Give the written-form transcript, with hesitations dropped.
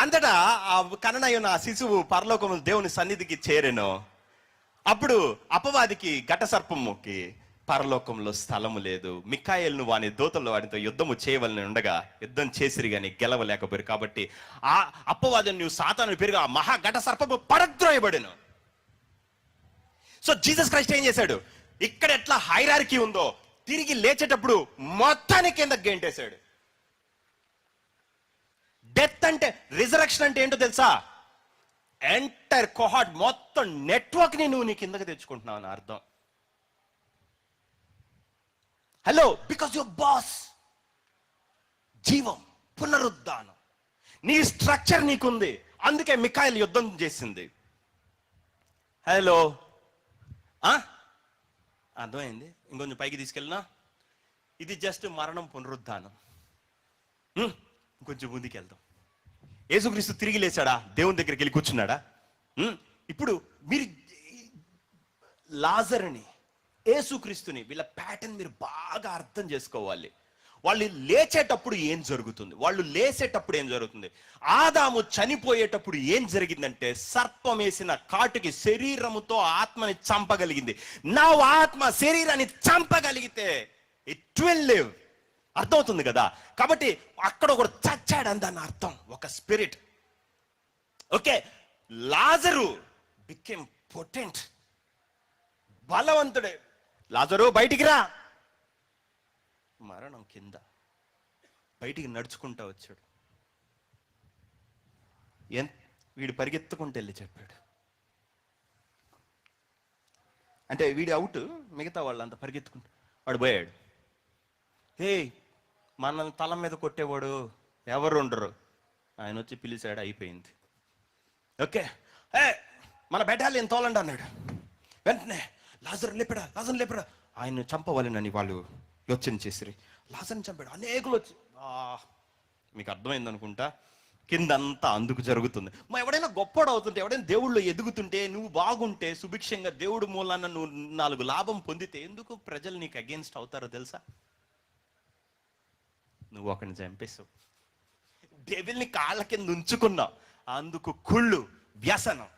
అంతటా ఆ కననయ్యున్న ఆ శిశువు పరలోకములో దేవుని సన్నిధికి చేరెను. అప్పుడు అపవాదికి ఘట సర్పముకి పరలోకంలో స్థలము లేదు. మిఖాయేలును వాని దూతలు వాటితో యుద్ధము చేయవలని ఉండగా యుద్ధం చేసిరి కానీ గెలవలేకపోయారు. కాబట్టి ఆ అపవాదం నువ్వు సాతాను పెరిగి ఆ మహా ఘట సర్పము పడద్రోయబడెను. సో జీసస్ క్రైస్ట్ ఏం చేశాడు? ఇక్కడ ఎట్లా హైరార్కీ ఉందో తిరిగి లేచేటప్పుడు మొత్తానికి కింద గెంటేశాడు. డెత్ అంటే, రిజరక్షన్ అంటే ఏంటో తెలుసా? ఎంటైర్ కోహార్ట్ మొత్తం నెట్వర్క్ ని నువ్వు నీ కిందకి తెచ్చుకుంటున్నావు అని అర్థం. హలో, బికాస్ యువర్ బాస్ జీవం, పునరుద్ధానం, నీ స్ట్రక్చర్ నీకుంది. అందుకే మిఖాయేలు యుద్ధం చేసింది. హలో, అర్థమైంది? ఇంకొంచెం పైకి తీసుకెళ్ళినా ఇది జస్ట్ మరణం పునరుద్ధానం. ఇంకొంచెం ముందుకు వెళ్దాం. యేసుక్రీస్తు తిరిగి లేచాడా? దేవుని దగ్గరికి వెళ్ళి కూర్చున్నాడా? ఇప్పుడు మీరు లాజరుని, యేసుక్రీస్తుని, వీళ్ళ ప్యాటర్న్ మీరు బాగా అర్థం చేసుకోవాలి. వాళ్ళు లేచేటప్పుడు ఏం జరుగుతుంది, వాళ్ళు లేచేటప్పుడు ఏం జరుగుతుంది. ఆదాము చనిపోయేటప్పుడు ఏం జరిగిందంటే, సర్పం వేసిన కాటుకి శరీరముతో ఆత్మని చంపగలిగింది. నా ఆత్మ శరీరాన్ని చంపగలిగితే ఇట్ విల్ లివ్. అర్థమవుతుంది కదా? కాబట్టి అక్కడ ఒకడు చచ్చాడు అని దాని అర్థం, ఒక స్పిరిట్. ఓకే, లాజరు బికేమ్ పొటెంట్, బలవంతుడే. లాజరు బయటికి రా. మరణం కింద, బయటికి నడుచుకుంటా వచ్చాడు. వీడు పరిగెత్తుకుంటూ వెళ్ళి చెప్పాడు. అంటే వీడు అవుట్, మిగతా వాళ్ళంతా పరిగెత్తుకుంటూ వాడు పోయాడు. హే, మనల్ని తల మీద కొట్టేవాడు ఎవరు ఉండరు, ఆయన వచ్చి పిలిచాడు, అయిపోయింది. ఓకే, మన బెటాలియన్ తోలండి అన్నాడు. వెంటనే లాజరు లేపాడా, లాజరు లేపాడా, ఆయన చంపవాలని వాళ్ళు యోచన చేసిరి. లాజర్ని చంపాడు. అనేకులు వచ్చి, మీకు అర్థమైంది అనుకుంటా, కిందంతా అందుకు జరుగుతుంది. ఎవడైనా గొప్పడు అవుతుంటే, ఎవడైనా దేవుళ్ళు ఎదుగుతుంటే, నువ్వు బాగుంటే, సుభిక్షంగా దేవుడు మూలాన నువ్వు 4 లాభం పొందితే ఎందుకు ప్రజలు నీకు అగేన్స్ట్ అవుతారో తెలుసా? నువ్వు ఒకరిని చంపేసావు, డెవిల్ని కాళ్ళ కింద ఉంచుకున్నావు, అందుకు కుళ్ళు, వ్యసనం.